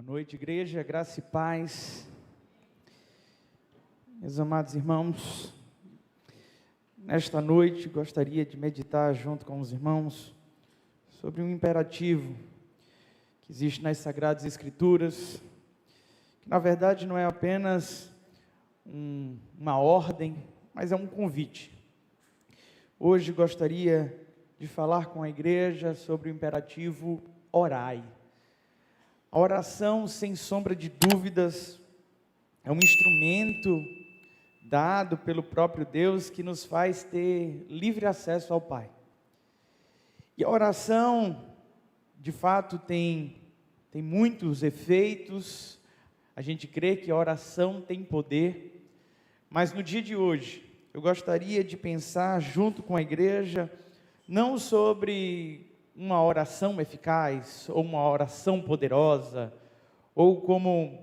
Boa noite, igreja, graça e paz. Meus amados irmãos, nesta noite gostaria de meditar junto com os irmãos sobre um imperativo que existe nas Sagradas Escrituras, que na verdade não é apenas uma ordem, mas é um convite. Hoje gostaria de falar com a igreja sobre o imperativo orai. A oração, sem sombra de dúvidas, é um instrumento dado pelo próprio Deus que nos faz ter livre acesso ao Pai. E a oração, de fato, tem muitos efeitos. A gente crê que a oração tem poder, mas no dia de hoje, eu gostaria de pensar junto com a igreja, não sobre uma oração eficaz, ou uma oração poderosa, ou como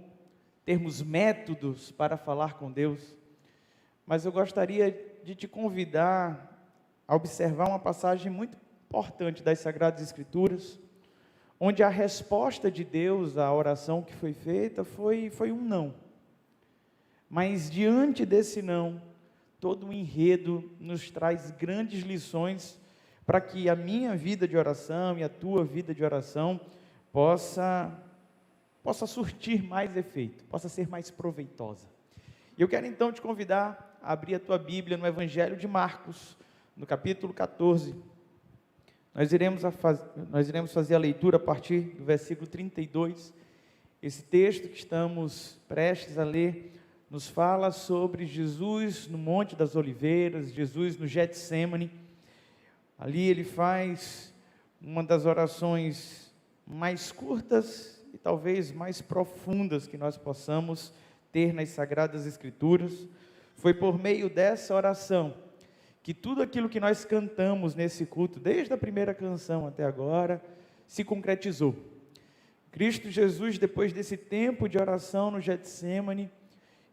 termos métodos para falar com Deus, mas eu gostaria de te convidar a observar uma passagem muito importante das Sagradas Escrituras, onde a resposta de Deus à oração que foi feita foi um não. Mas diante desse não, todo o enredo nos traz grandes lições para que a minha vida de oração e a tua vida de oração possa surtir mais efeito, possa ser mais proveitosa. E eu quero então te convidar a abrir a tua Bíblia no Evangelho de Marcos, no capítulo 14. Nós iremos fazer a leitura a partir do versículo 32. Esse texto que estamos prestes a ler nos fala sobre Jesus no Monte das Oliveiras, Jesus no Getsêmani. Ali ele faz uma das orações mais curtas e talvez mais profundas que nós possamos ter nas Sagradas Escrituras. Foi por meio dessa oração que tudo aquilo que nós cantamos nesse culto, desde a primeira canção até agora, se concretizou. Cristo Jesus, depois desse tempo de oração no Getsêmani,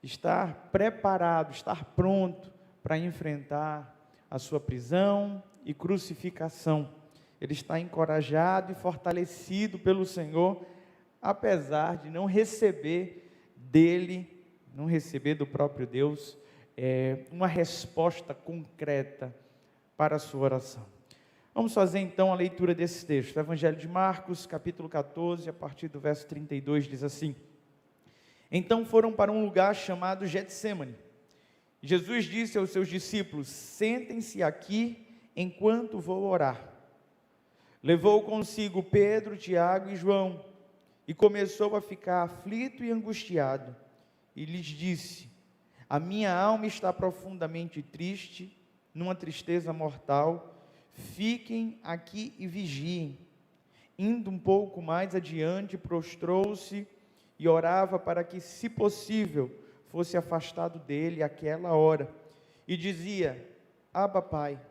estar preparado, estar pronto para enfrentar a sua prisão e crucificação. Ele está encorajado e fortalecido pelo Senhor, apesar de não receber dele, não receber do próprio Deus, uma resposta concreta para a sua oração. Vamos fazer então a leitura desse texto. O Evangelho de Marcos, capítulo 14, a partir do verso 32, diz assim: Então foram para um lugar chamado Getsêmani. Jesus disse aos seus discípulos: Sentem-se aqui enquanto vou orar. Levou consigo Pedro, Tiago e João, e começou a ficar aflito e angustiado, e lhes disse: A minha alma está profundamente triste, numa tristeza mortal, fiquem aqui e vigiem. Indo um pouco mais adiante, prostrou-se e orava para que, se possível, fosse afastado dele aquela hora, e dizia: Abba, Pai,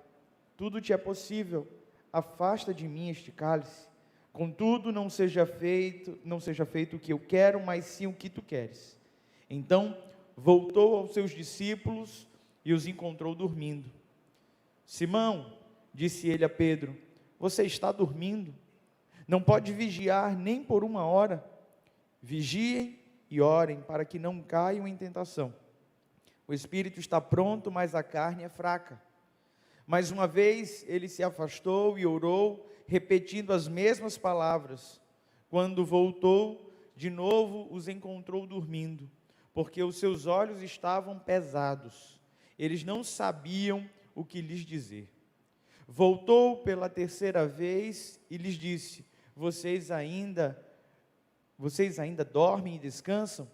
tudo te é possível, afasta de mim este cálice, contudo não seja feito o que eu quero, mas sim o que tu queres. Então voltou aos seus discípulos e os encontrou dormindo. Simão, disse ele a Pedro, você está dormindo? Não pode vigiar nem por uma hora? Vigiem e orem para que não caiam em tentação. O espírito está pronto, mas a carne é fraca. Mais uma vez ele se afastou e orou, repetindo as mesmas palavras. Quando voltou, de novo os encontrou dormindo, porque os seus olhos estavam pesados. Eles não sabiam o que lhes dizer. Voltou pela terceira vez e lhes disse: Vocês ainda dormem e descansam?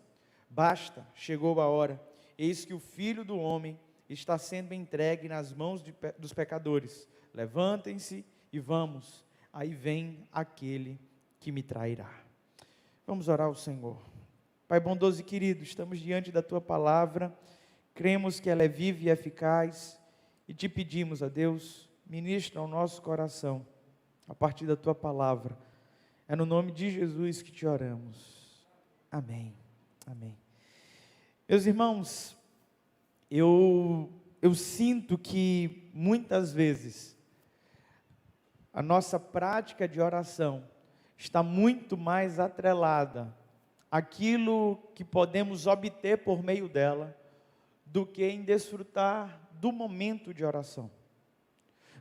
Basta, chegou a hora. Eis que o Filho do Homem está sendo entregue nas mãos dos pecadores. Levantem-se e vamos. Aí vem aquele que me trairá. Vamos orar ao Senhor. Pai bondoso e querido, estamos diante da Tua palavra, cremos que ela é viva e eficaz, e te pedimos, a Deus, ministra ao nosso coração, a partir da Tua palavra. É no nome de Jesus que te oramos. Amém. Amém. Meus irmãos, eu sinto que muitas vezes a nossa prática de oração está muito mais atrelada aquilo que podemos obter por meio dela, do que em desfrutar do momento de oração,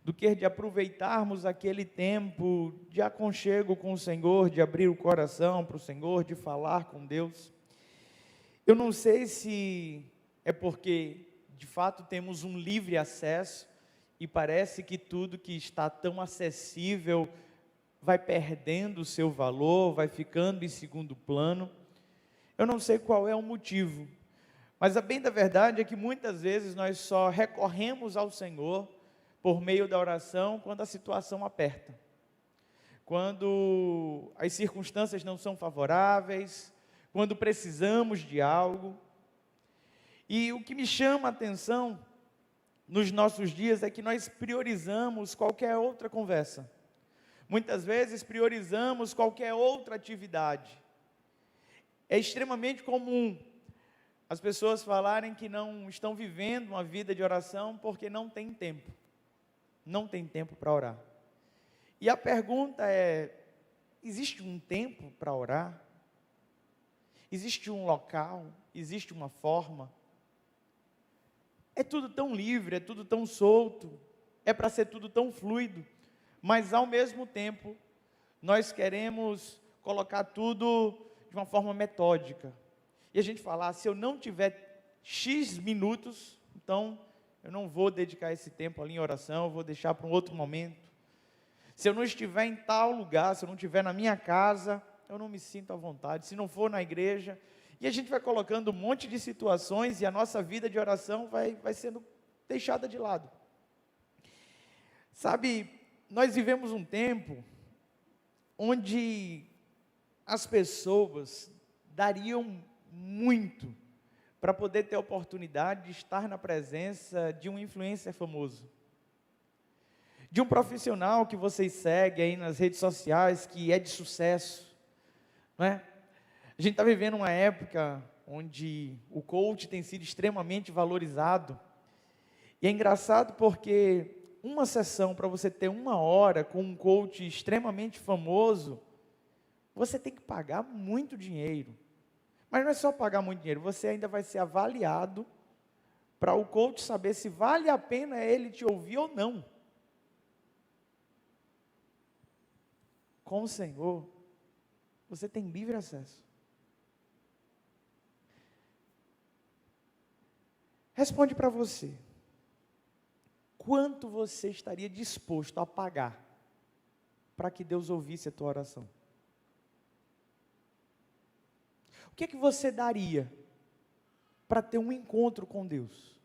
do que de aproveitarmos aquele tempo de aconchego com o Senhor, de abrir o coração para o Senhor, de falar com Deus. Eu não sei se é porque, de fato, temos um livre acesso, e parece que tudo que está tão acessível vai perdendo o seu valor, vai ficando em segundo plano. Eu não sei qual é o motivo, mas a bem da verdade é que muitas vezes nós só recorremos ao Senhor por meio da oração quando a situação aperta, quando as circunstâncias não são favoráveis, quando precisamos de algo. E o que me chama a atenção nos nossos dias é que nós priorizamos qualquer outra conversa. Muitas vezes priorizamos qualquer outra atividade. É extremamente comum as pessoas falarem que não estão vivendo uma vida de oração porque não tem tempo. Não tem tempo para orar. E a pergunta é: existe um tempo para orar? Existe um local? Existe uma forma? É tudo tão livre, é tudo tão solto, é para ser tudo tão fluido, mas ao mesmo tempo, nós queremos colocar tudo de uma forma metódica. E a gente fala: se eu não tiver X minutos, então eu não vou dedicar esse tempo ali em oração, eu vou deixar para um outro momento. Se eu não estiver em tal lugar, se eu não estiver na minha casa, eu não me sinto à vontade. Se não for na igreja, e a gente vai colocando um monte de situações, e a nossa vida de oração vai sendo deixada de lado. Sabe, nós vivemos um tempo onde as pessoas dariam muito para poder ter a oportunidade de estar na presença de um influencer famoso, de um profissional que vocês seguem aí nas redes sociais, que é de sucesso, não é? A gente está vivendo uma época onde o coach tem sido extremamente valorizado, e é engraçado porque uma sessão para você ter 1 hora com um coach extremamente famoso, você tem que pagar muito dinheiro. Mas não é só pagar muito dinheiro, você ainda vai ser avaliado para o coach saber se vale a pena ele te ouvir ou não. Com o Senhor, você tem livre acesso. Responde para você. Quanto você estaria disposto a pagar para que Deus ouvisse a tua oração? O que é que você daria para ter um encontro com Deus?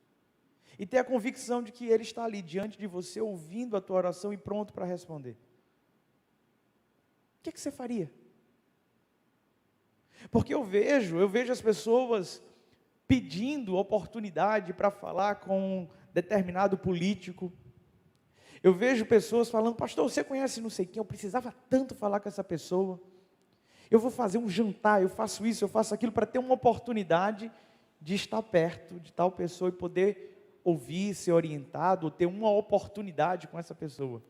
E ter a convicção de que Ele está ali diante de você, ouvindo a tua oração e pronto para responder. O que é que você faria? Porque eu vejo as pessoas pedindo oportunidade para falar com determinado político. Eu vejo pessoas falando: pastor, você conhece não sei quem, eu precisava tanto falar com essa pessoa. Eu vou fazer um jantar, eu faço isso, eu faço aquilo, para ter uma oportunidade de estar perto de tal pessoa e poder ouvir, ser orientado, ou ter uma oportunidade com essa pessoa.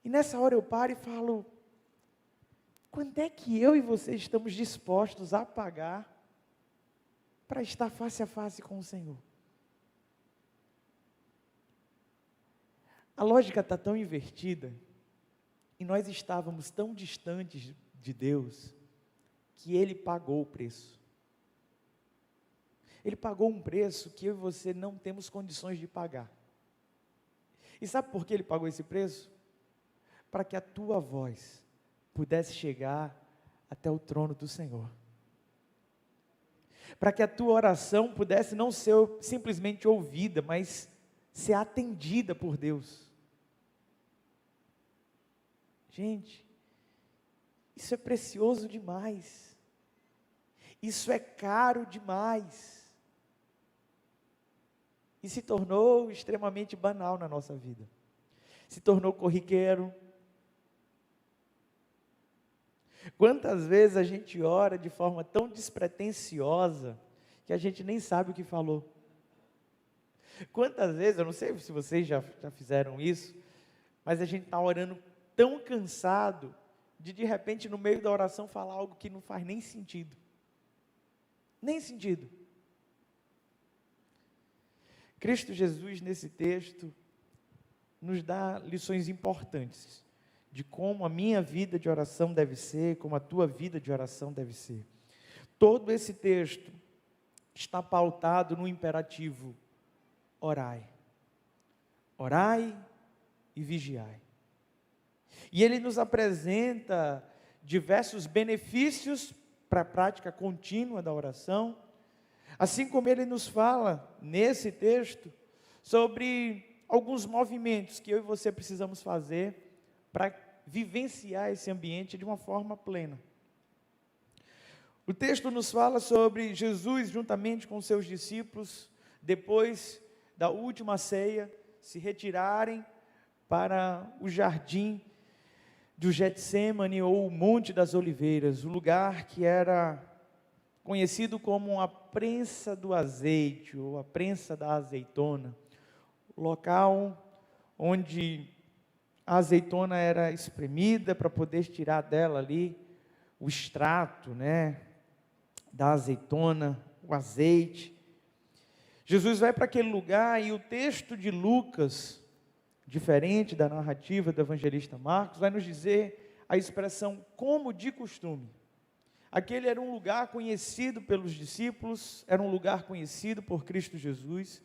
E nessa hora eu paro e falo: quando é que eu e você estamos dispostos a pagar para estar face a face com o Senhor? A lógica está tão invertida, e nós estávamos tão distantes de Deus, que Ele pagou o preço. Ele pagou um preço que eu e você não temos condições de pagar. E sabe por que Ele pagou esse preço? Para que a tua voz pudesse chegar até o trono do Senhor. Para que a tua oração pudesse não ser simplesmente ouvida, mas ser atendida por Deus. Gente, isso é precioso demais. Isso é caro demais. E se tornou extremamente banal na nossa vida. Se tornou corriqueiro. Quantas vezes a gente ora de forma tão despretensiosa que a gente nem sabe o que falou? Quantas vezes, eu não sei se vocês já fizeram isso, mas a gente está orando tão cansado de repente, no meio da oração, falar algo que não faz nem sentido. Nem sentido. Cristo Jesus, nesse texto, nos dá lições importantes de como a minha vida de oração deve ser, como a tua vida de oração deve ser. Todo esse texto está pautado no imperativo: orai. Orai e vigiai. E ele nos apresenta diversos benefícios para a prática contínua da oração, assim como ele nos fala, nesse texto, sobre alguns movimentos que eu e você precisamos fazer para vivenciar esse ambiente de uma forma plena. O texto nos fala sobre Jesus, juntamente com seus discípulos, depois da última ceia, se retirarem para o jardim do Getsêmani, ou o Monte das Oliveiras, o lugar que era conhecido como a prensa do azeite, ou a prensa da azeitona, o local onde a azeitona era espremida para poder tirar dela ali o extrato, da azeitona, o azeite. Jesus vai para aquele lugar e o texto de Lucas, diferente da narrativa do evangelista Marcos, vai nos dizer a expressão como de costume. Aquele era um lugar conhecido pelos discípulos, era um lugar conhecido por Cristo Jesus.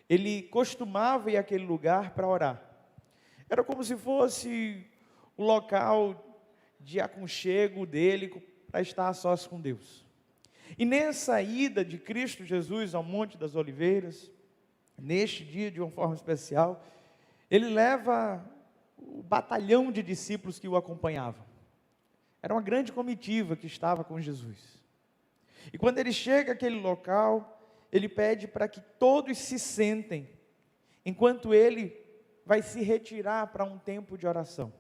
Ele costumava ir àquele lugar para orar. Era como se fosse o local de aconchego dele para estar a sós com Deus. E nessa ida de Cristo Jesus ao Monte das Oliveiras, neste dia de uma forma especial, ele leva o batalhão de discípulos que o acompanhavam. Era uma grande comitiva que estava com Jesus. E quando ele chega àquele local, ele pede para que todos se sentem, enquanto ele vai se retirar para um tempo de oração.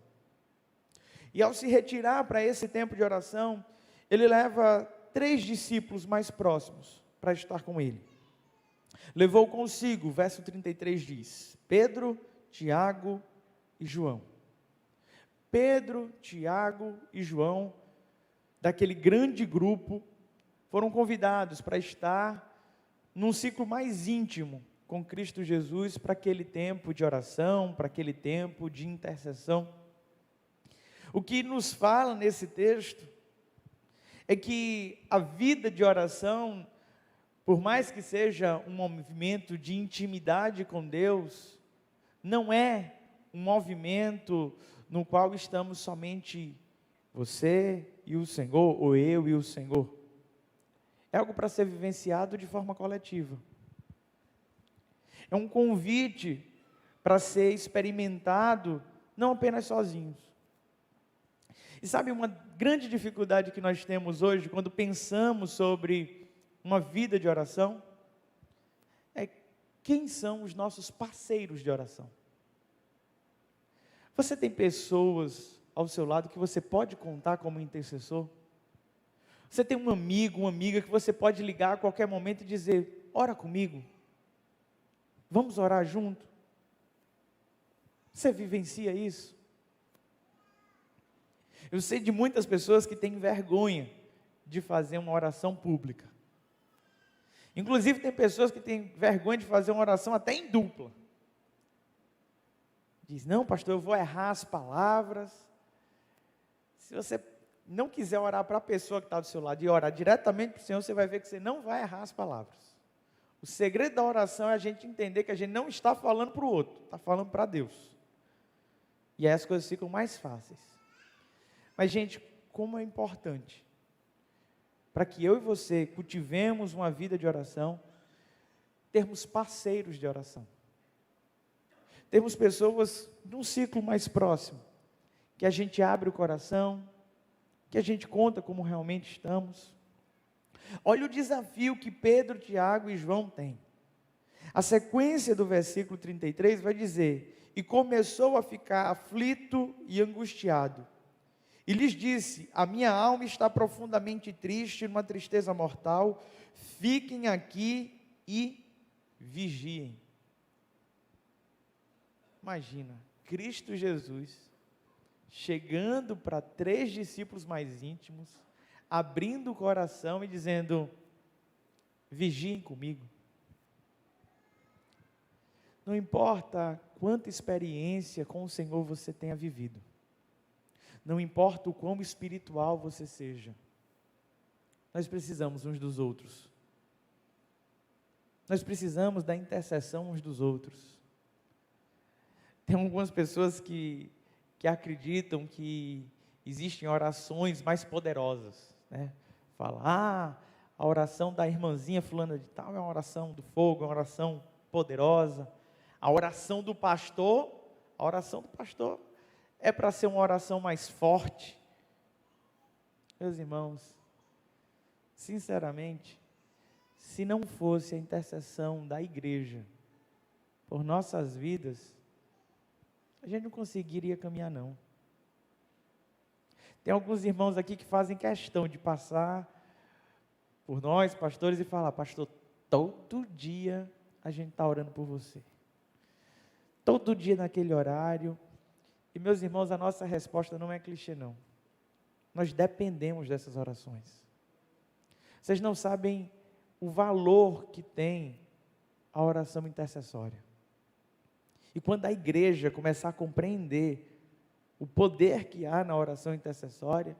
E ao se retirar para esse tempo de oração, ele leva 3 discípulos mais próximos para estar com ele. Levou consigo, verso 33 diz, Pedro, Tiago e João. Pedro, Tiago e João, daquele grande grupo, foram convidados para estar num ciclo mais íntimo com Cristo Jesus, para aquele tempo de oração, para aquele tempo de intercessão. O que nos fala nesse texto é que a vida de oração, por mais que seja um movimento de intimidade com Deus, não é um movimento no qual estamos somente você e o Senhor, ou eu e o Senhor. É algo para ser vivenciado de forma coletiva. É um convite para ser experimentado, não apenas sozinhos. E sabe uma grande dificuldade que nós temos hoje, quando pensamos sobre uma vida de oração? É quem são os nossos parceiros de oração. Você tem pessoas ao seu lado que você pode contar como intercessor? Você tem um amigo, uma amiga que você pode ligar a qualquer momento e dizer, ora comigo, vamos orar junto? Você vivencia isso? Eu sei de muitas pessoas que têm vergonha de fazer uma oração pública. Inclusive tem pessoas que têm vergonha de fazer uma oração até em dupla. Diz, não pastor, eu vou errar as palavras. Se você não quiser orar para a pessoa que está do seu lado e orar diretamente para o Senhor, você vai ver que você não vai errar as palavras. O segredo da oração é a gente entender que a gente não está falando para o outro, está falando para Deus. E aí as coisas ficam mais fáceis. Mas gente, como é importante para que eu e você cultivemos uma vida de oração, termos parceiros de oração. Termos pessoas num ciclo mais próximo, que a gente abre o coração, que a gente conta como realmente estamos. Olha o desafio que Pedro, Tiago e João têm. A sequência do versículo 33 vai dizer, e começou a ficar aflito e angustiado. E lhes disse, a minha alma está profundamente triste, numa tristeza mortal, fiquem aqui e vigiem. Imagina, Cristo Jesus chegando para 3 discípulos mais íntimos, abrindo o coração e dizendo: vigiem comigo. Não importa quanta experiência com o Senhor você tenha vivido, não importa o quão espiritual você seja, nós precisamos uns dos outros. Nós precisamos da intercessão uns dos outros. Tem algumas pessoas que acreditam que existem orações mais poderosas, né? Fala, a oração da irmãzinha fulana de tal é uma oração do fogo, é uma oração poderosa. A oração do pastor é para ser uma oração mais forte. Meus irmãos, sinceramente, se não fosse a intercessão da igreja por nossas vidas, a gente não conseguiria caminhar, não. Tem alguns irmãos aqui que fazem questão de passar por nós, pastores, e falar: pastor, todo dia a gente está orando por você. Todo dia naquele horário. E, meus irmãos, a nossa resposta não é clichê, não. Nós dependemos dessas orações. Vocês não sabem o valor que tem a oração intercessória. E quando a igreja começar a compreender o poder que há na oração intercessória,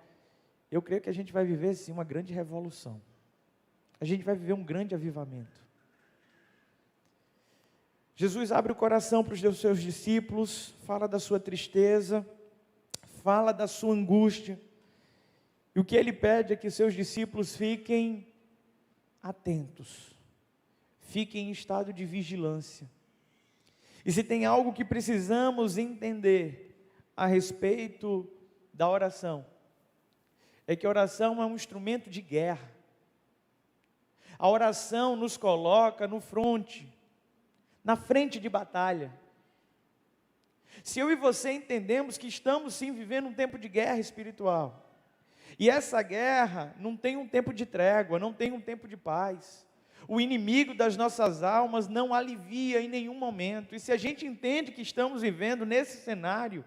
eu creio que a gente vai viver sim uma grande revolução. A gente vai viver um grande avivamento. Jesus abre o coração para os seus discípulos, fala da sua tristeza, fala da sua angústia. E o que ele pede é que seus discípulos fiquem atentos, fiquem em estado de vigilância. E se tem algo que precisamos entender a respeito da oração, é que a oração é um instrumento de guerra. A oração nos coloca no fronte, na frente de batalha. Se eu e você entendemos que estamos sim vivendo um tempo de guerra espiritual, e essa guerra não tem um tempo de trégua, não tem um tempo de paz, o inimigo das nossas almas não alivia em nenhum momento. E se a gente entende que estamos vivendo nesse cenário,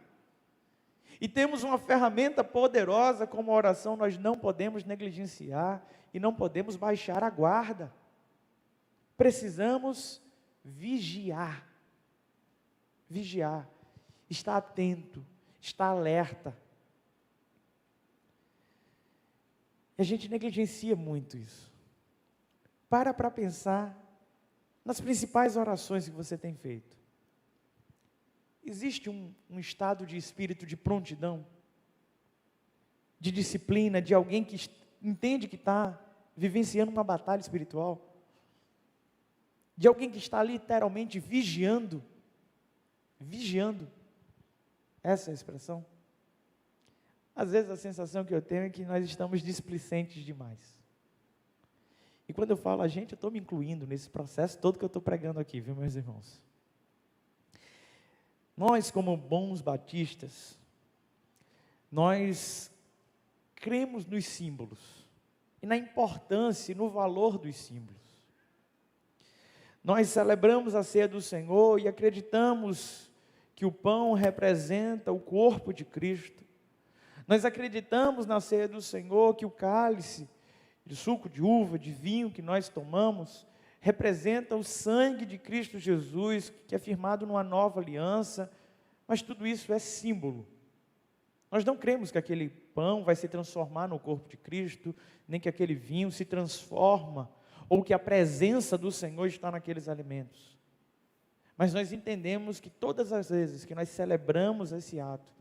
e temos uma ferramenta poderosa como a oração, nós não podemos negligenciar, e não podemos baixar a guarda. Precisamos vigiar, estar atento, estar alerta. E a gente negligencia muito isso. Para pensar nas principais orações que você tem feito. Existe um estado de espírito de prontidão, de disciplina, de alguém que entende que está vivenciando uma batalha espiritual, de alguém que está literalmente vigiando, essa é a expressão. Às vezes a sensação que eu tenho é que nós estamos displicentes demais. E quando eu falo a gente, eu estou me incluindo nesse processo todo que eu estou pregando aqui, viu, meus irmãos? Nós, como bons batistas, nós cremos nos símbolos, e na importância e no valor dos símbolos. Nós celebramos a ceia do Senhor e acreditamos que o pão representa o corpo de Cristo. Nós acreditamos na ceia do Senhor que o cálice de suco de uva, de vinho que nós tomamos, representa o sangue de Cristo Jesus, que é firmado numa nova aliança, mas tudo isso é símbolo. Nós não cremos que aquele pão vai se transformar no corpo de Cristo, nem que aquele vinho se transforma, ou que a presença do Senhor está naqueles alimentos. Mas nós entendemos que todas as vezes que nós celebramos esse ato,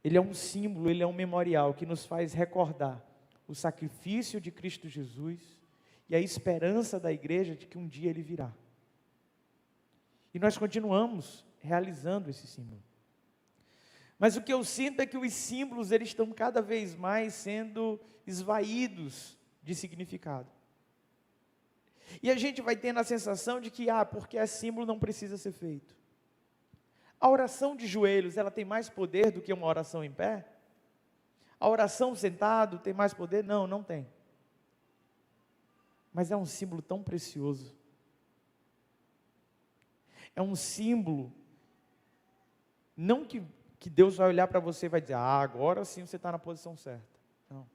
ele é um símbolo, ele é um memorial que nos faz recordar o sacrifício de Cristo Jesus e a esperança da igreja de que um dia ele virá. E nós continuamos realizando esse símbolo. Mas o que eu sinto é que os símbolos eles estão cada vez mais sendo esvaídos de significado. E a gente vai tendo a sensação de que, porque é símbolo não precisa ser feito. A oração de joelhos, ela tem mais poder do que uma oração em pé? A oração sentado tem mais poder? Não, não tem. Mas é um símbolo tão precioso. É um símbolo, não que que Deus vai olhar para você e vai dizer, agora sim você está na posição certa. Não.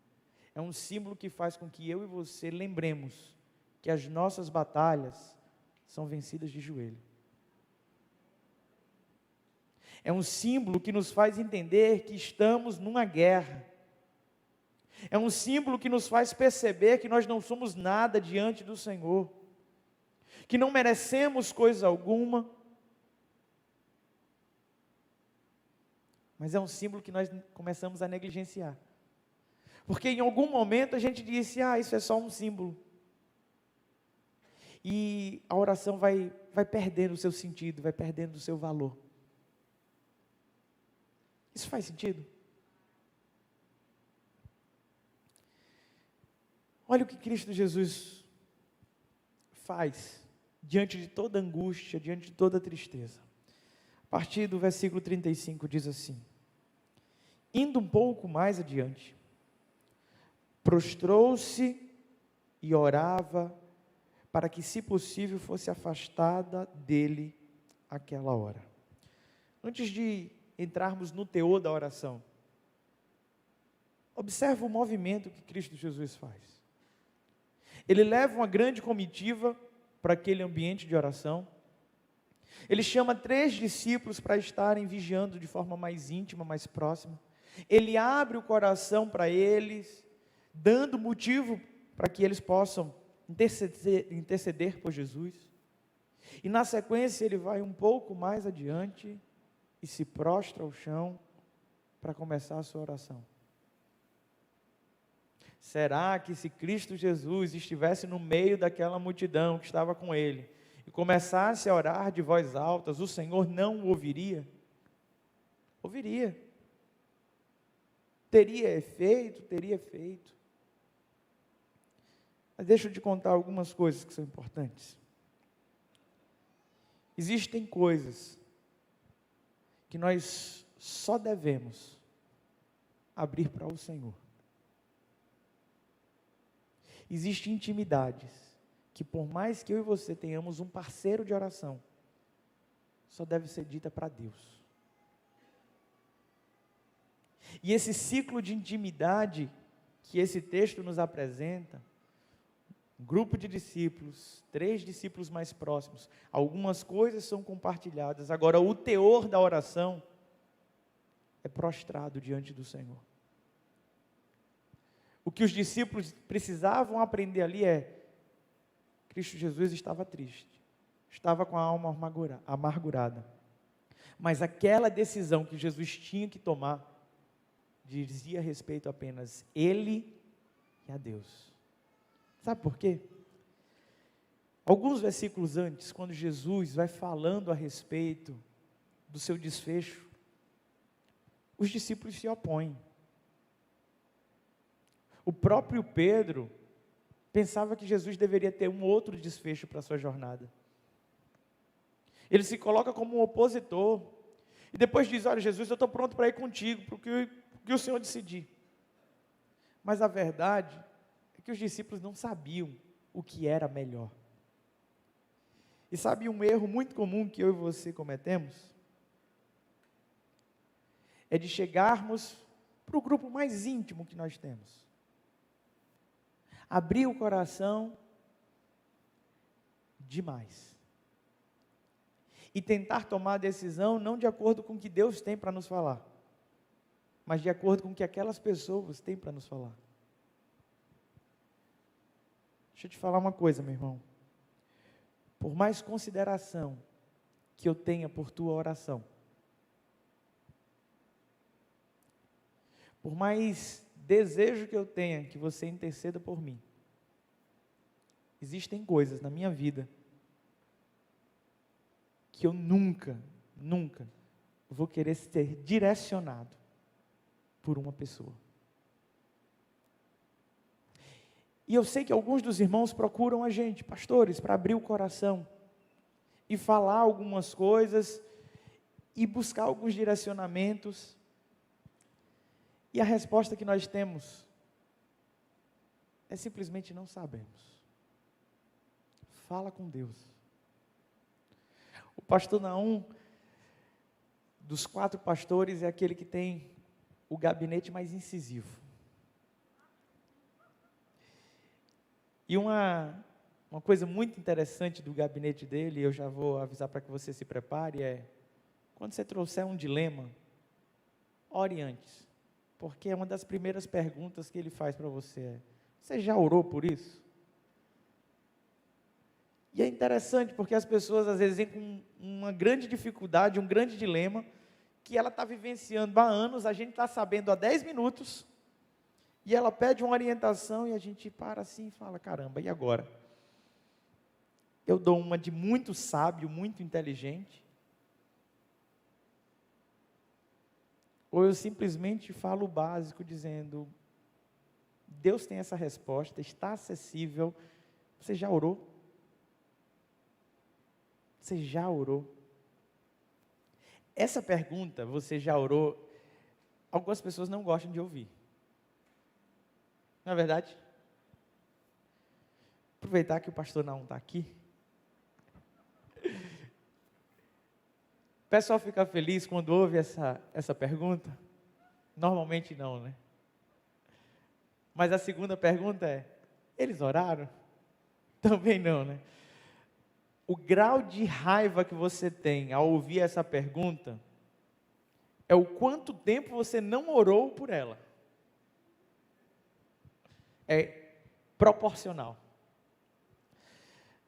É um símbolo que faz com que eu e você lembremos que as nossas batalhas são vencidas de joelho. É um símbolo que nos faz entender que estamos numa guerra. É um símbolo que nos faz perceber que nós não somos nada diante do Senhor, que não merecemos coisa alguma, mas é um símbolo que nós começamos a negligenciar, porque em algum momento a gente disse, isso é só um símbolo, e a oração vai perdendo o seu sentido, vai perdendo o seu valor. Isso faz sentido? Olha o que Cristo Jesus faz diante de toda angústia, diante de toda tristeza. A partir do versículo 35 diz assim: indo um pouco mais adiante, prostrou-se e orava para que, se possível, fosse afastada dele aquela hora. Antes de entrarmos no teor da oração, observa o movimento que Cristo Jesus faz. Ele leva uma grande comitiva para aquele ambiente de oração. Ele chama 3 discípulos para estarem vigiando de forma mais íntima, mais próxima. Ele abre o coração para eles, dando motivo para que eles possam interceder por Jesus. E na sequência ele vai um pouco mais adiante e se prostra ao chão para começar a sua oração. Será que se Cristo Jesus estivesse no meio daquela multidão que estava com ele e começasse a orar de voz alta, o Senhor não o ouviria? Ouviria. Teria efeito? Teria efeito. Mas deixa eu te contar algumas coisas que são importantes. Existem coisas que nós só devemos abrir para o Senhor. Existem intimidades que, por mais que eu e você tenhamos um parceiro de oração, só deve ser dita para Deus. E esse ciclo de intimidade que esse texto nos apresenta, um grupo de discípulos, 3 discípulos mais próximos, algumas coisas são compartilhadas, agora o teor da oração é prostrado diante do Senhor. O que os discípulos precisavam aprender ali é: Cristo Jesus estava triste, estava com a alma amargurada, mas aquela decisão que Jesus tinha que tomar dizia respeito apenas Ele e a Deus. Sabe por quê? Alguns versículos antes, quando Jesus vai falando a respeito do seu desfecho, os discípulos se opõem. O próprio Pedro pensava que Jesus deveria ter um outro desfecho para a sua jornada. Ele se coloca como um opositor. E depois diz: olha, Jesus, eu estou pronto para ir contigo, porque o Senhor decidir. Mas a verdade é que os discípulos não sabiam o que era melhor. E sabe um erro muito comum que eu e você cometemos? É de chegarmos para o grupo mais íntimo que nós temos, abrir o coração demais e tentar tomar a decisão não de acordo com o que Deus tem para nos falar, mas de acordo com o que aquelas pessoas têm para nos falar. Deixa eu te falar uma coisa, meu irmão. Por mais consideração que eu tenha por tua oração, por mais desejo que eu tenha que você interceda por mim, existem coisas na minha vida que eu nunca vou querer ser direcionado por uma pessoa. E eu sei que alguns dos irmãos procuram a gente, pastores, para abrir o coração e falar algumas coisas e buscar alguns direcionamentos. E a resposta que nós temos é simplesmente: não sabemos. Fala com Deus. O pastor Naum dos 4 pastores é aquele que tem o gabinete mais incisivo. E uma coisa muito interessante do gabinete dele, eu já vou avisar para que você se prepare, quando você trouxer um dilema, ore antes. Porque uma das primeiras perguntas que ele faz para você você já orou por isso? E é interessante porque as pessoas às vezes vêm com uma grande dificuldade, um grande dilema, que ela está vivenciando há anos, a gente está sabendo há 10 minutos, e ela pede uma orientação e a gente para assim e fala, caramba, e agora? Eu dou uma de muito sábio, muito inteligente, ou eu simplesmente falo o básico dizendo, Deus tem essa resposta, está acessível, você já orou? Você já orou? Essa pergunta, você já orou, algumas pessoas não gostam de ouvir. Não é verdade? Aproveitar que o pastor não está aqui. O pessoal fica feliz quando ouve essa pergunta? Normalmente não, né? Mas a segunda pergunta é, eles oraram? Também não, né? O grau de raiva que você tem ao ouvir essa pergunta é o quanto tempo você não orou por ela. É proporcional.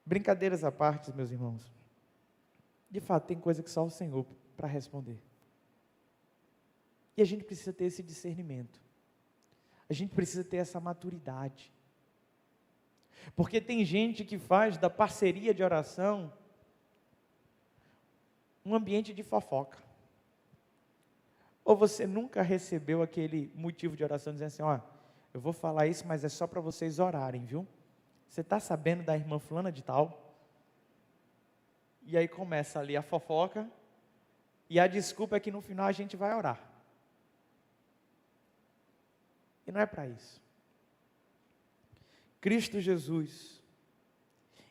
Brincadeiras à parte, meus irmãos. De fato, tem coisa que só o Senhor para responder. E a gente precisa ter esse discernimento. A gente precisa ter essa maturidade. Porque tem gente que faz da parceria de oração um ambiente de fofoca. Ou você nunca recebeu aquele motivo de oração dizendo assim, ó, eu vou falar isso, mas é só para vocês orarem, viu? Você está sabendo da irmã fulana de tal? E aí começa ali a fofoca, e a desculpa é que no final a gente vai orar. E não é para isso. Cristo Jesus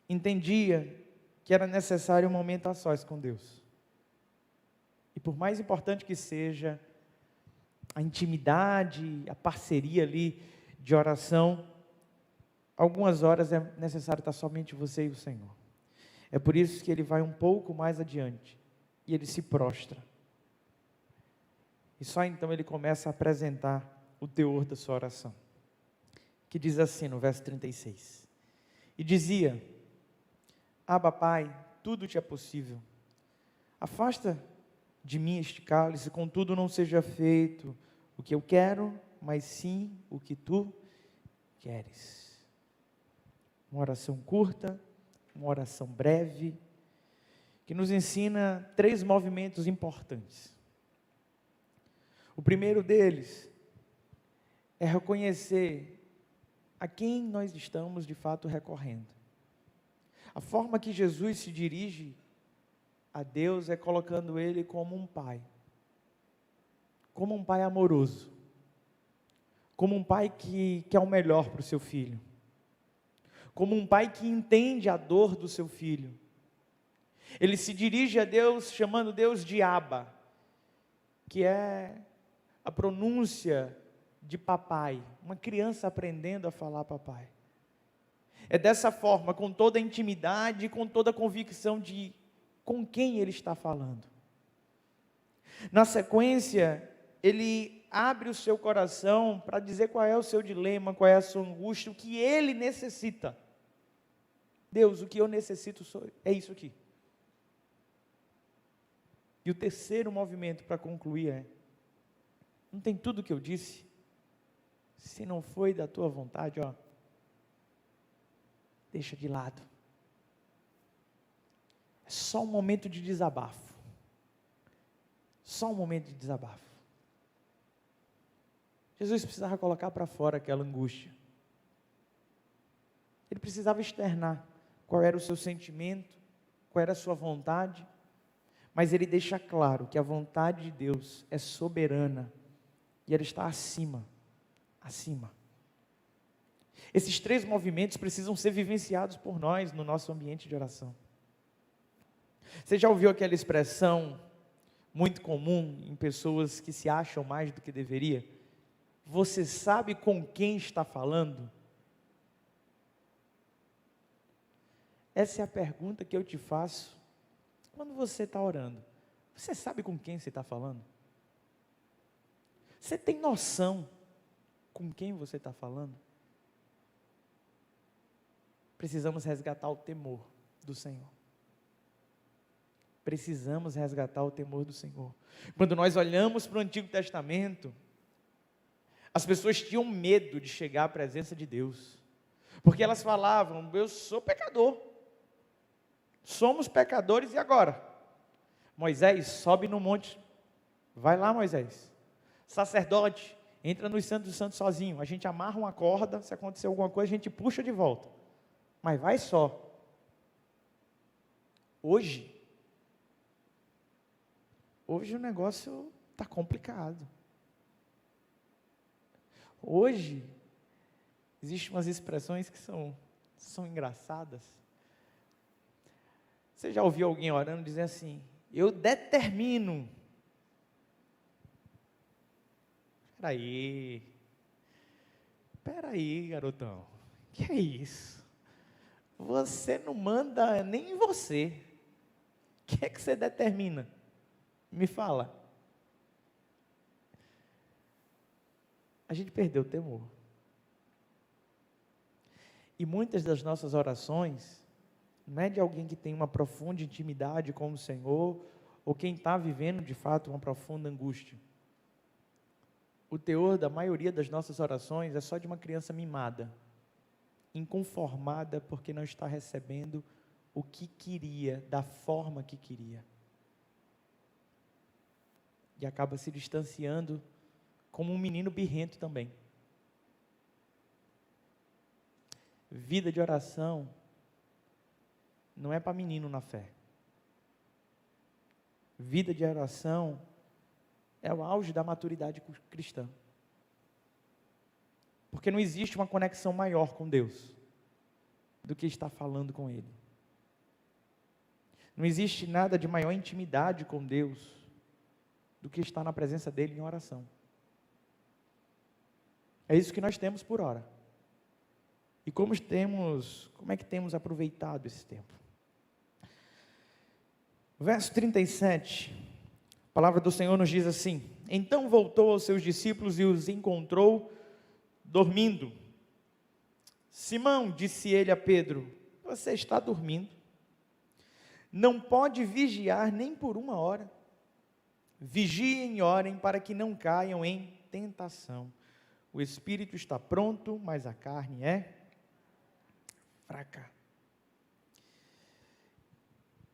entendia que era necessário um momento a sós com Deus. E por mais importante que seja a intimidade, a parceria ali de oração, algumas horas é necessário estar somente você e o Senhor. É por isso que ele vai um pouco mais adiante e ele se prostra. E só então ele começa a apresentar o teor da sua oração. Que diz assim no verso 36. E dizia, Abba Pai, tudo te é possível. Afasta de mim este cálice, contudo não seja feito o que eu quero, mas sim o que tu queres. Uma oração curta, uma oração breve, que nos ensina 3 movimentos importantes. O primeiro deles é reconhecer a quem nós estamos de fato recorrendo. A forma que Jesus se dirige a Deus é colocando Ele como um pai amoroso, como um pai que quer o melhor para o seu filho, como um pai que entende a dor do seu filho. Ele se dirige a Deus chamando Deus de Abba, que é a pronúncia de papai, uma criança aprendendo a falar papai. É dessa forma, com toda a intimidade, com toda a convicção de com quem ele está falando. Na sequência, ele abre o seu coração para dizer qual é o seu dilema, qual é a sua angústia, o que ele necessita. Deus, o que eu necessito é isso aqui. E o terceiro movimento para concluir é, não tem tudo o que eu disse? Se não foi da tua vontade, deixa de lado. É só um momento de desabafo. Só um momento de desabafo. Jesus precisava colocar para fora aquela angústia. Ele precisava externar qual era o seu sentimento, qual era a sua vontade, mas ele deixa claro que a vontade de Deus é soberana e ela está acima. Esses 3 movimentos precisam ser vivenciados por nós no nosso ambiente de oração. Você já ouviu aquela expressão, muito comum em pessoas que se acham mais do que deveria? Você sabe com quem está falando? Essa é a pergunta que eu te faço quando você está orando. Você sabe com quem você está falando? Você tem noção com quem você está falando? Precisamos resgatar o temor do Senhor. Precisamos resgatar o temor do Senhor. Quando nós olhamos para o Antigo Testamento, as pessoas tinham medo de chegar à presença de Deus, porque elas falavam: eu sou pecador, somos pecadores, e agora? Moisés, sobe no monte, vai lá, Moisés. Sacerdote, entra no Santo dos Santos sozinho, a gente amarra uma corda, se acontecer alguma coisa a gente puxa de volta, mas vai só. Hoje o negócio está complicado. Hoje, existem umas expressões que são engraçadas. Você já ouviu alguém orando dizer assim: eu determino. Peraí, garotão, que é isso? Você não manda nem em você. O que é que você determina? Me fala. A gente perdeu o temor. E muitas das nossas orações não é de alguém que tem uma profunda intimidade com o Senhor, ou quem está vivendo de fato uma profunda angústia. O teor da maioria das nossas orações é só de uma criança mimada, inconformada porque não está recebendo o que queria, da forma que queria. E acaba se distanciando como um menino birrento também. Vida de oração não é para menino na fé. Vida de oração é o auge da maturidade cristã. Porque não existe uma conexão maior com Deus do que estar falando com Ele. Não existe nada de maior intimidade com Deus do que estar na presença dEle em oração. É isso que nós temos por hora. E como é que temos aproveitado esse tempo? Verso 37, a palavra do Senhor nos diz assim: então voltou aos seus discípulos e os encontrou dormindo. Simão, disse ele a Pedro, você está dormindo? Não pode vigiar nem por uma hora? Vigiem e orem para que não caiam em tentação. O espírito está pronto, mas a carne é fraca.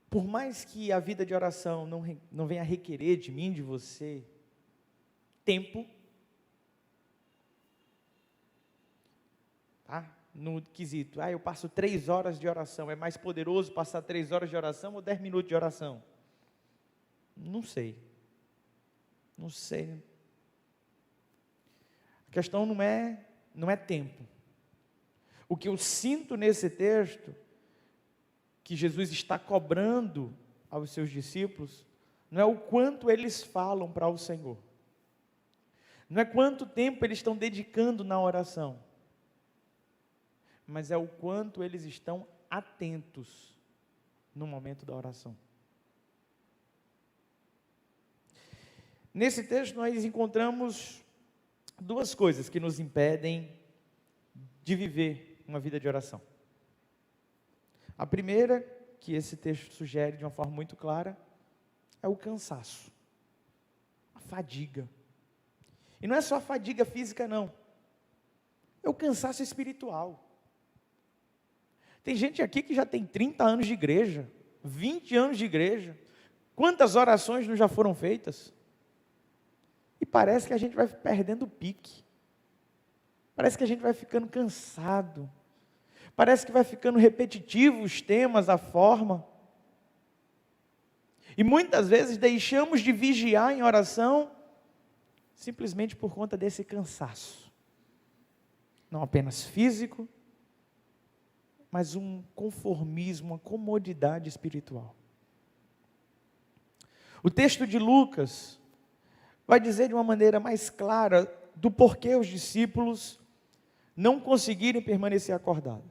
Por mais que a vida de oração não venha requerer de mim, de você, tempo, tá? No quesito, eu passo 3 horas de oração, é mais poderoso passar 3 horas de oração ou 10 minutos de oração? Não sei. A questão não é tempo. O que eu sinto nesse texto, que Jesus está cobrando aos seus discípulos, não é o quanto eles falam para o Senhor, não é quanto tempo eles estão dedicando na oração, mas é o quanto eles estão atentos no momento da oração. Nesse texto nós encontramos 2 coisas que nos impedem de viver uma vida de oração. A primeira, que esse texto sugere de uma forma muito clara, é o cansaço, a fadiga. E não é só a fadiga física não, é o cansaço espiritual. Tem gente aqui que já tem 30 anos de igreja, 20 anos de igreja, quantas orações não já foram feitas? E parece que a gente vai perdendo o pique, parece que a gente vai ficando cansado, parece que vai ficando repetitivo os temas, a forma, e muitas vezes deixamos de vigiar em oração, simplesmente por conta desse cansaço, não apenas físico, mas um conformismo, uma comodidade espiritual. O texto de Lucas vai dizer de uma maneira mais clara do porquê os discípulos não conseguirem permanecer acordados.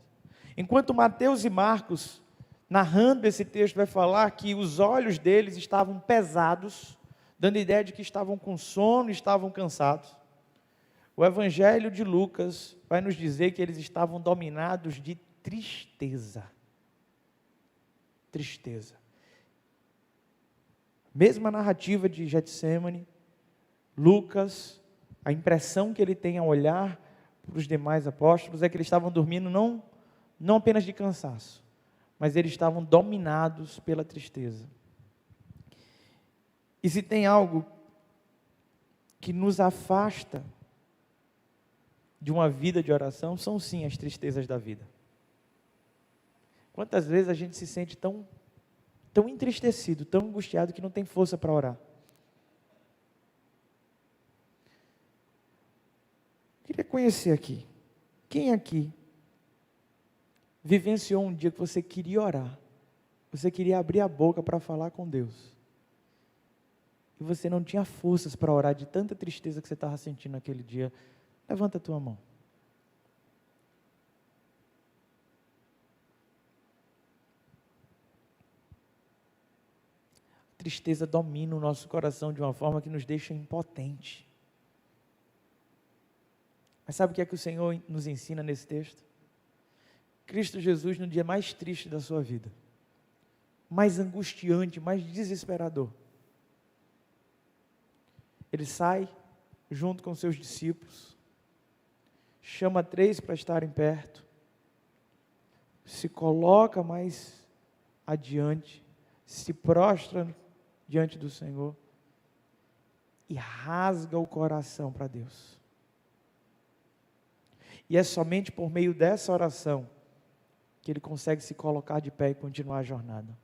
Enquanto Mateus e Marcos, narrando esse texto, vai falar que os olhos deles estavam pesados, dando ideia de que estavam com sono, estavam cansados. O Evangelho de Lucas vai nos dizer que eles estavam dominados de tristeza. Tristeza. Mesma narrativa de Getsêmani, Lucas, a impressão que ele tem ao olhar para os demais apóstolos é que eles estavam dormindo não apenas de cansaço, mas eles estavam dominados pela tristeza. E se tem algo que nos afasta de uma vida de oração, são sim as tristezas da vida. Quantas vezes a gente se sente tão entristecido, tão angustiado, que não tem força para orar? Queria conhecer aqui, quem aqui vivenciou um dia que você queria orar, você queria abrir a boca para falar com Deus, e você não tinha forças para orar de tanta tristeza que você estava sentindo naquele dia? Levanta a tua mão. A tristeza domina o nosso coração de uma forma que nos deixa impotente. Mas sabe o que é que o Senhor nos ensina nesse texto? Cristo Jesus, no dia mais triste da sua vida, mais angustiante, mais desesperador, ele sai junto com seus discípulos, chama 3 para estarem perto, se coloca mais adiante, se prostra diante do Senhor e rasga o coração para Deus. E é somente por meio dessa oração que ele consegue se colocar de pé e continuar a jornada.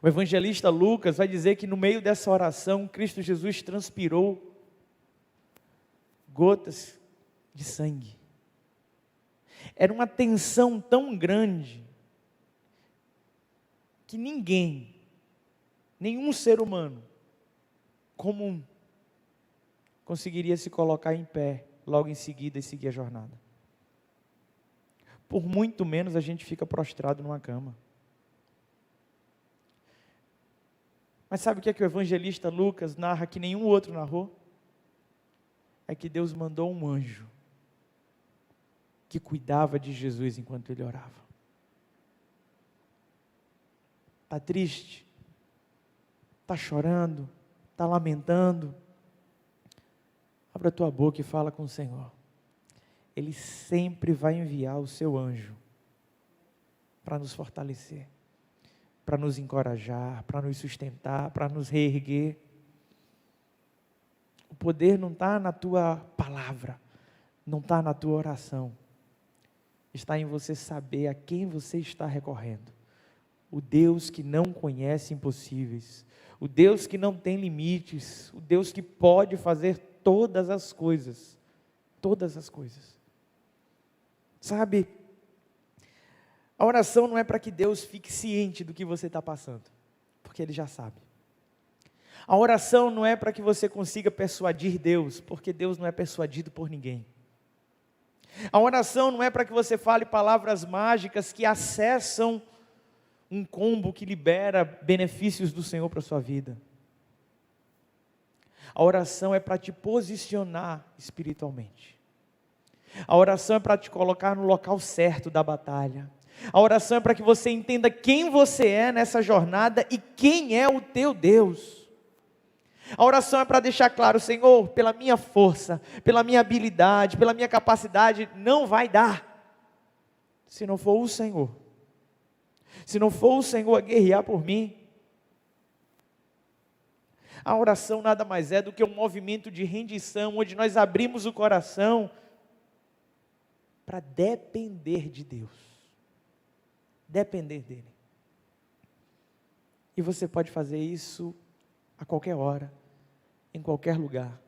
O evangelista Lucas vai dizer que no meio dessa oração, Cristo Jesus transpirou gotas de sangue. Era uma tensão tão grande que nenhum ser humano comum conseguiria se colocar em pé logo em seguida e seguir a jornada. Por muito menos a gente fica prostrado numa cama. Mas sabe o que é que o evangelista Lucas narra que nenhum outro narrou? É que Deus mandou um anjo que cuidava de Jesus enquanto ele orava. Está triste? Está chorando? Está lamentando? Abra a tua boca e fala com o Senhor. Ele sempre vai enviar o seu anjo para nos fortalecer, para nos encorajar, para nos sustentar, para nos reerguer. O poder não está na tua palavra, não está na tua oração, está em você saber a quem você está recorrendo. O Deus que não conhece impossíveis, o Deus que não tem limites, o Deus que pode fazer todas as coisas, todas as coisas. Sabe, a oração não é para que Deus fique ciente do que você está passando, porque Ele já sabe. A oração não é para que você consiga persuadir Deus, porque Deus não é persuadido por ninguém. A oração não é para que você fale palavras mágicas que acessam um combo que libera benefícios do Senhor para a sua vida. A oração é para te posicionar espiritualmente. A oração é para te colocar no local certo da batalha. A oração é para que você entenda quem você é nessa jornada e quem é o teu Deus. A oração é para deixar claro: Senhor, pela minha força, pela minha habilidade, pela minha capacidade, não vai dar, se não for o Senhor. Se não for o Senhor a guerrear por mim. A oração nada mais é do que um movimento de rendição, onde nós abrimos o coração para depender de Deus, depender dEle. E você pode fazer isso a qualquer hora, em qualquer lugar.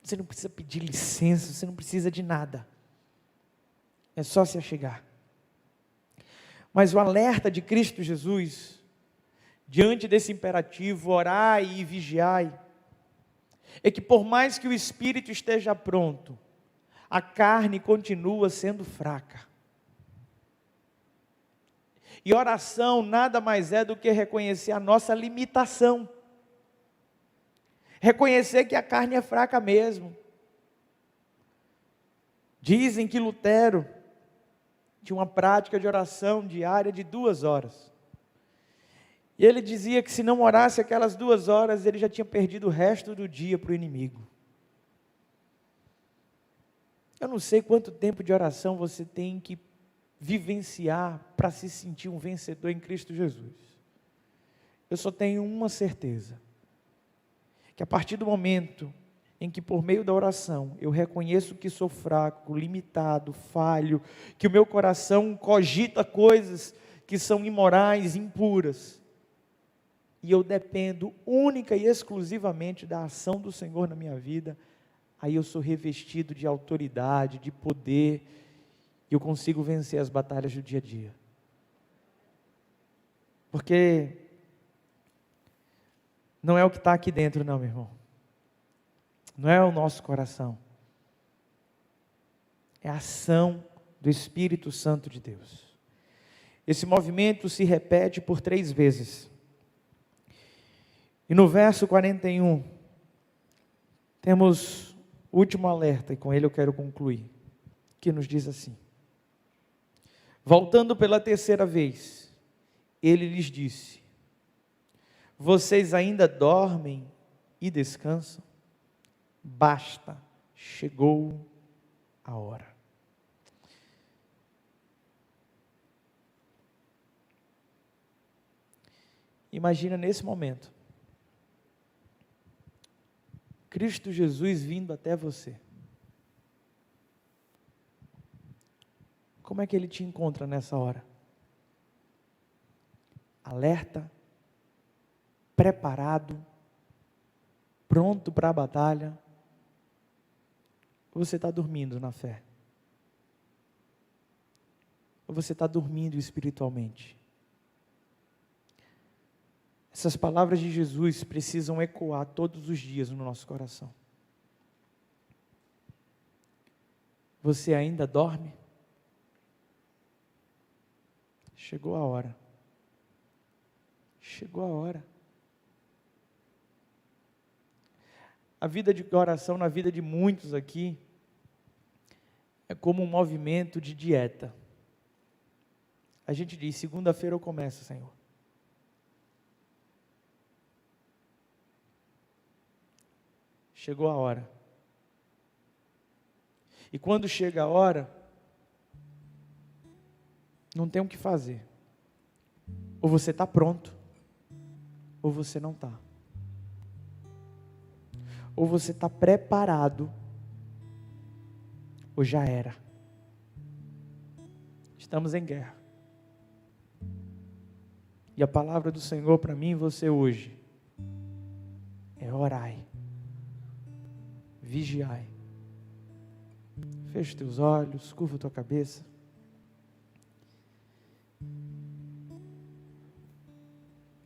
Você não precisa pedir licença, você não precisa de nada, é só se achegar. Mas o alerta de Cristo Jesus diante desse imperativo, orai e vigiai, é que por mais que o espírito esteja pronto, a carne continua sendo fraca. E oração nada mais é do que reconhecer a nossa limitação. Reconhecer que a carne é fraca mesmo. Dizem que Lutero tinha uma prática de oração diária de 2 horas. E ele dizia que se não orasse aquelas 2 horas, ele já tinha perdido o resto do dia para o inimigo. Eu não sei quanto tempo de oração você tem que vivenciar para se sentir um vencedor em Cristo Jesus. Eu só tenho uma certeza, que a partir do momento em que por meio da oração eu reconheço que sou fraco, limitado, falho, que o meu coração cogita coisas que são imorais, impuras, e eu dependo única e exclusivamente da ação do Senhor na minha vida, aí eu sou revestido de autoridade, de poder, e eu consigo vencer as batalhas do dia a dia. Porque não é o que está aqui dentro não, meu irmão. Não é o nosso coração. É a ação do Espírito Santo de Deus. Esse movimento se repete por 3 vezes. E no verso 41, temos o último alerta, e com ele eu quero concluir, que nos diz assim: voltando pela 3ª vez, ele lhes disse: vocês ainda dormem e descansam? Basta, chegou a hora. Imagina nesse momento, Cristo Jesus vindo até você. Como é que ele te encontra nessa hora? Alerta, preparado, pronto para a batalha? Ou você está dormindo na fé? Ou você está dormindo espiritualmente? Essas palavras de Jesus precisam ecoar todos os dias no nosso coração. Você ainda dorme? Chegou a hora. Chegou a hora. A vida de oração na vida de muitos aqui é como um movimento de dieta. A gente diz: segunda-feira eu começo, Senhor. Chegou a hora. E quando chega a hora, não tem o que fazer. Ou você está pronto, ou você não está. Ou você está preparado, ou já era. Estamos em guerra. E a palavra do Senhor para mim e você hoje é: orai, vigiai. Feche teus olhos, curva tua cabeça.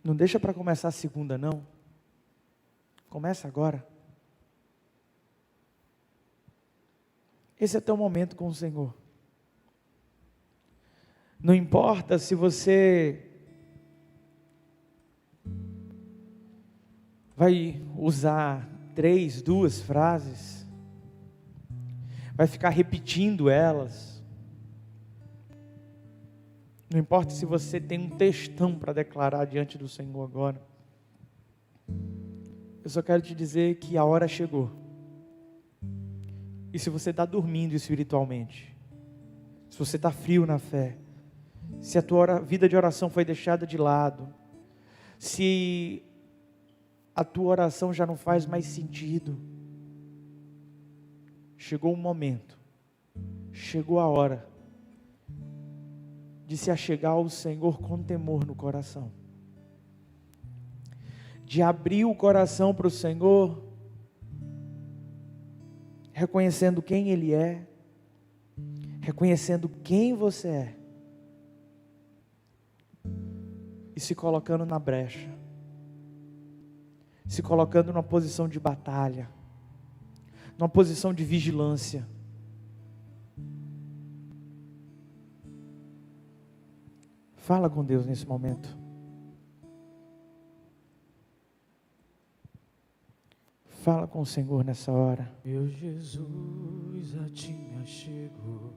Não deixa para começar a segunda, não. Começa agora. Esse é teu momento com o Senhor. Não importa se você vai usar 3, 2 frases, vai ficar repetindo elas. Não importa se você tem um textão para declarar diante do Senhor agora. Eu só quero te dizer que a hora chegou. E se você está dormindo espiritualmente, se você está frio na fé, se a tua vida de oração foi deixada de lado, se a tua oração já não faz mais sentido, chegou o momento, chegou a hora de se achegar ao Senhor com temor no coração, de abrir o coração para o Senhor, reconhecendo quem Ele é, reconhecendo quem você é, e se colocando na brecha, se colocando numa posição de batalha, numa posição de vigilância. Fala com Deus nesse momento. Fala com o Senhor nessa hora. Meu Jesus, a ti me achego,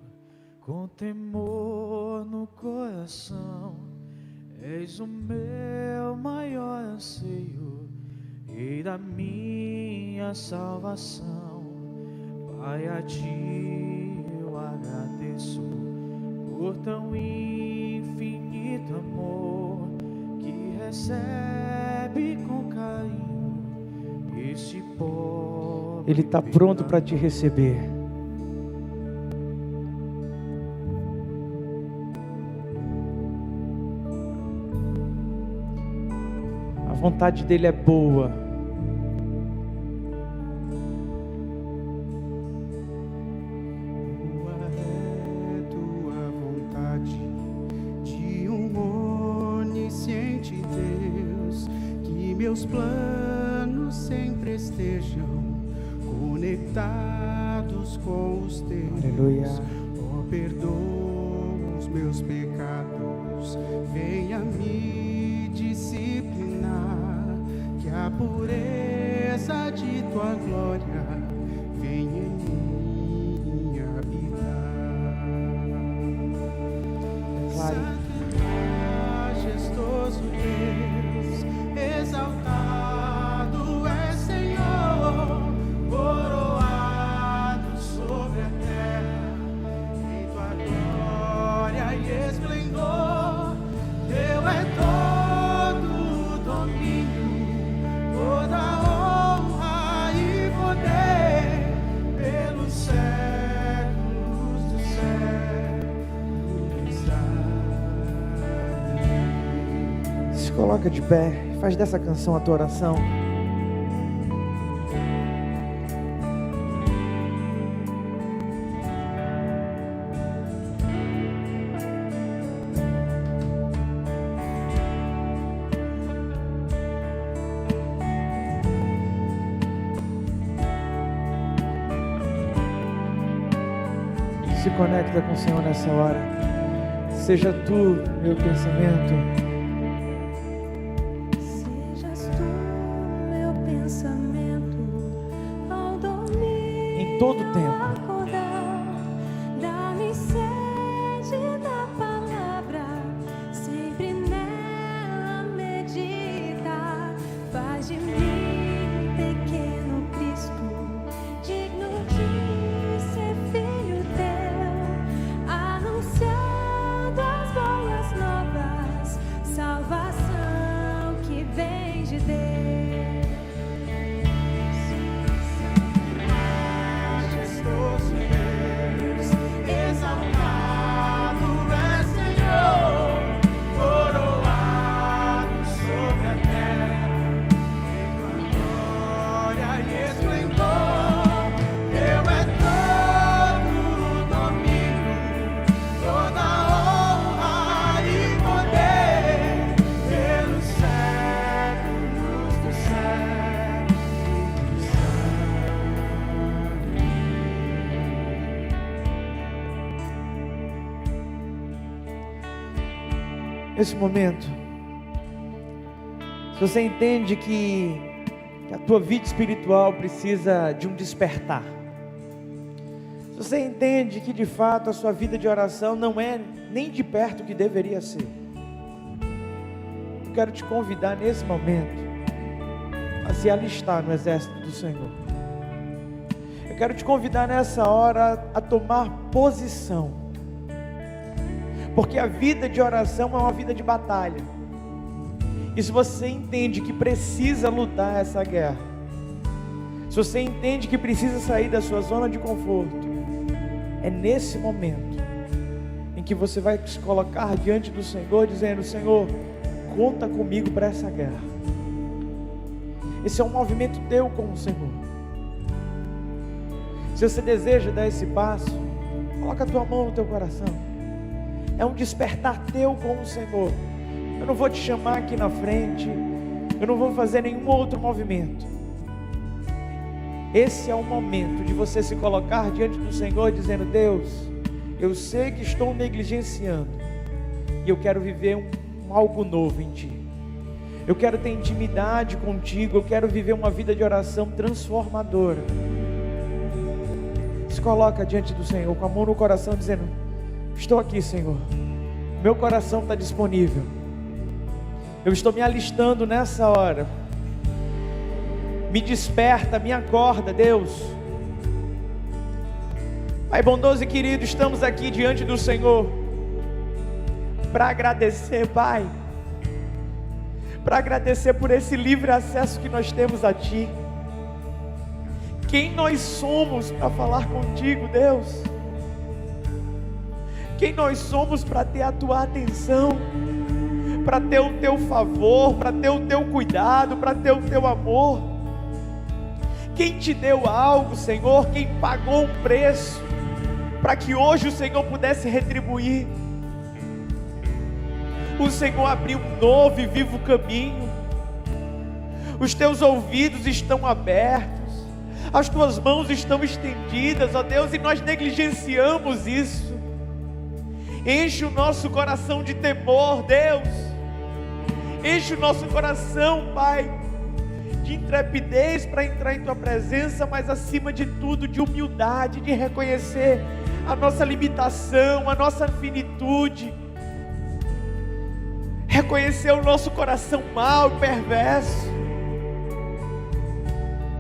com temor no coração. És o meu maior anseio e da minha salvação. Pai, a ti eu agradeço por tão infinito amor que recebe com carinho este pobre. Ele está pronto para te receber. A vontade dele é boa. Tua vontade de um onisciente Deus, que meus planos sempre estejam conectados com os teus. Aleluia. Oh, perdoa os meus pecados, venha me disciplinar, que a pureza de tua glória venha em mim habitar. Declare. Majestoso Deus, exaltado é Senhor, coroado sobre a terra, em tua glória e esplendor. Teu é todo o domínio, toda honra e poder, pelos séculos dos séculos. Se coloca de pé, faz dessa canção a tua oração. Se conecta com o Senhor nessa hora. Seja tu meu pensamento. Sejas tu meu pensamento ao dormir, Em todo ao tempo. acordar. Dá-me sede da palavra, sempre nela meditar. Faz de mim pequeno Cristo, digno de ser filho teu, anunciando as boas novas, salvação que vem de Deus. Majestoso Deus, exaltado é Senhor, coroado sobre a terra, em tua glória e esplendor. Teu é todo o domínio, toda honra e poder, pelos séculos dos séculos. Nesse momento, se você entende que a tua vida espiritual precisa de um despertar, se você entende que de fato a sua vida de oração não é nem de perto o que deveria ser, eu quero te convidar nesse momento a se alistar no exército do Senhor. Eu quero te convidar nessa hora a tomar posição, porque a vida de oração é uma vida de batalha. E se você entende que precisa lutar essa guerra, se você entende que precisa sair da sua zona de conforto, é nesse momento em que você vai se colocar diante do Senhor, dizendo: Senhor, conta comigo para essa guerra. Esse é um movimento teu com o Senhor. Se você deseja dar esse passo, coloca a tua mão no teu coração. É um despertar teu com o Senhor. Eu não vou te chamar aqui na frente, eu não vou fazer nenhum outro movimento. Esse é o momento de você se colocar diante do Senhor dizendo: Deus, eu sei que estou negligenciando e eu quero viver algo novo em Ti. Eu quero ter intimidade contigo, eu quero viver uma vida de oração transformadora. Se coloca diante do Senhor com a mão no coração dizendo: estou aqui, Senhor, meu coração está disponível, eu estou me alistando nessa hora. Me desperta, me acorda, Deus. Pai bondoso e querido, estamos aqui diante do Senhor para agradecer, Pai, para agradecer por esse livre acesso que nós temos a Ti. Quem nós somos para falar contigo, Deus? Quem nós somos para ter a Tua atenção, para ter o Teu favor, para ter o Teu cuidado, para ter o Teu amor? Quem te deu algo, Senhor? Quem pagou um preço para que hoje o Senhor pudesse retribuir? O Senhor abriu um novo e vivo caminho. Os teus ouvidos estão abertos, as tuas mãos estão estendidas, ó Deus, e nós negligenciamos isso. Enche o nosso coração de temor, Deus. Enche o nosso coração, Pai, de intrepidez para entrar em Tua presença, mas acima de tudo de humildade, de reconhecer a nossa limitação, a nossa finitude, reconhecer o nosso coração mau e perverso.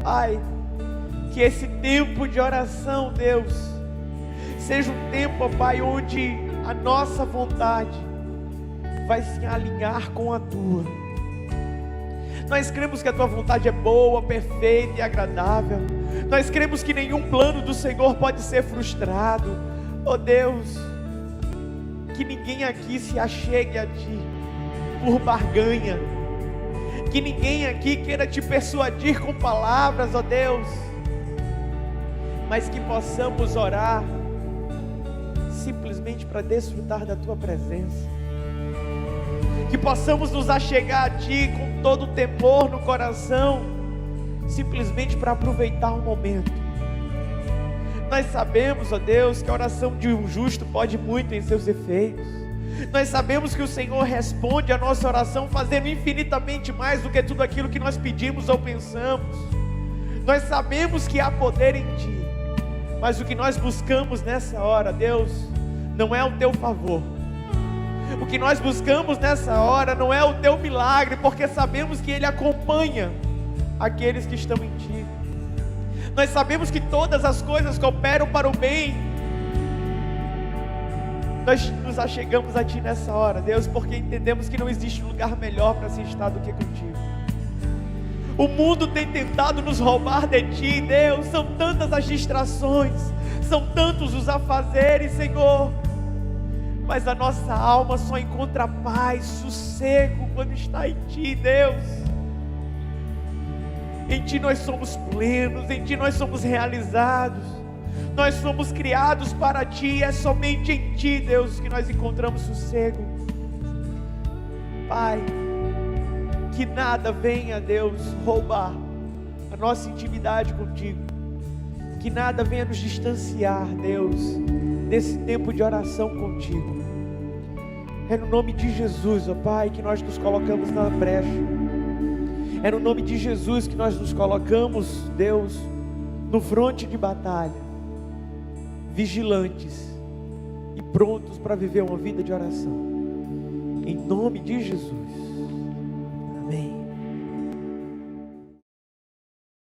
Pai, que esse tempo de oração, Deus, seja um tempo, ó Pai, onde a nossa vontade vai se alinhar com a Tua. Nós cremos que a Tua vontade é boa, perfeita e agradável. Nós cremos que nenhum plano do Senhor pode ser frustrado. Oh Deus, que ninguém aqui se achegue a Ti por barganha, que ninguém aqui queira Te persuadir com palavras, ó Deus, mas que possamos orar simplesmente para desfrutar da Tua presença. Que possamos nos achegar a Ti com todo o temor no coração, simplesmente para aproveitar o momento. Nós sabemos, ó Deus, que a oração de um justo pode muito em seus efeitos. Nós sabemos que o Senhor responde a nossa oração fazendo infinitamente mais do que tudo aquilo que nós pedimos ou pensamos. Nós sabemos que há poder em Ti, mas o que nós buscamos nessa hora, Deus, não é o Teu favor. O que nós buscamos nessa hora não é o Teu milagre, porque sabemos que Ele acompanha aqueles que estão em Ti. Nós sabemos que todas as coisas cooperam para o bem. Nós nos achegamos a Ti nessa hora, Deus, porque entendemos que não existe lugar melhor para se estar do que contigo. O mundo tem tentado nos roubar de Ti, Deus. São tantas as distrações, são tantos os afazeres, Senhor, mas a nossa alma só encontra paz, sossego quando está em Ti, Deus. Em Ti nós somos plenos, em Ti nós somos realizados, nós somos criados para Ti, é somente em Ti, Deus, que nós encontramos sossego. Pai, que nada venha, Deus, roubar a nossa intimidade contigo, que nada venha nos distanciar, Deus, desse tempo de oração contigo. É no nome de Jesus, ó Pai, que nós nos colocamos na brecha. É no nome de Jesus que nós nos colocamos, Deus, no fronte de batalha, vigilantes e prontos para viver uma vida de oração. Em nome de Jesus.